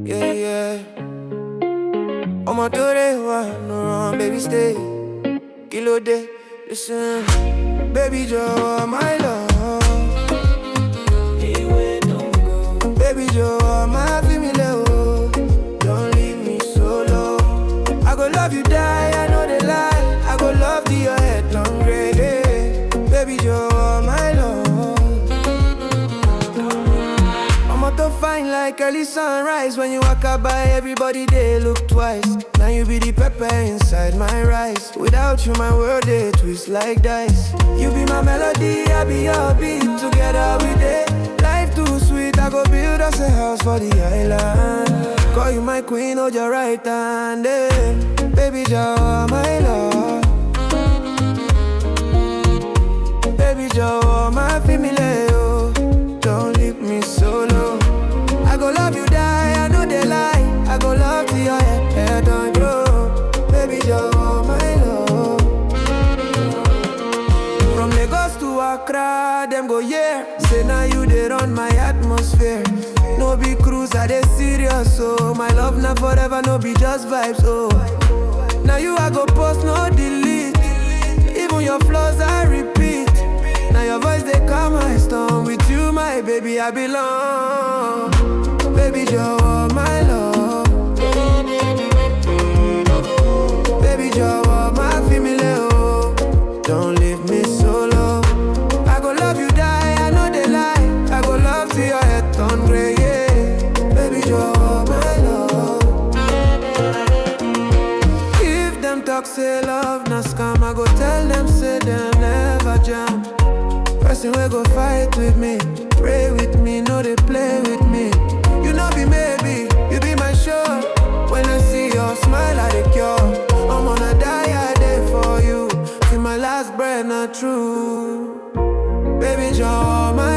Yeah, yeah. I'ma do rewa, no wrong, baby, stay. Kilode, listen. Baby, jọwọ, my love. Baby, jọwọ, my female, oh. Don't leave me solo. I go love you, die, I know they lie. I go love to your head, long gray. Baby, jọwọ, my love. I'm to fine like early sunrise. When you waka by, everybody they look twice. Now you be the pepper inside my rice. Without you, my world they twist like dice. You be my melody, I be your beat. Together we day, life too sweet. I go build us a house for the island. Call you my queen, hold your right hand, eh. Baby, jọwọ, my love. Baby, jọwọ, my female, oh. Don't leave me solo. I go love you, die, I know they lie. I go love to your head on grow. Baby, jọwọ, my love. From Lagos to Accra, them go yeah. Say now you they run my atmosphere. No be cruise, I they serious, so my love not forever, no be just vibes, oh. Now you I go post, no delete. Even your flaws I repeat. Now your voice they calm my storm. With you, my baby, I belong. Baby, jọwọ, my love. Baby, jọwọ, my female, oh. Don't leave me solo. I go love you, die, I know they lie. I go love to your head turn gray, yeah. Baby, jọwọ, my love. If them talk say love na scam, I go tell them say them never jam. Person we go fight with me, pray with me, no they play with me. You know be maybe, you be my show. When I see your smile, I dey cure. I'm gonna die a day for you. Till my last breath, not true. Baby, jọwọ, my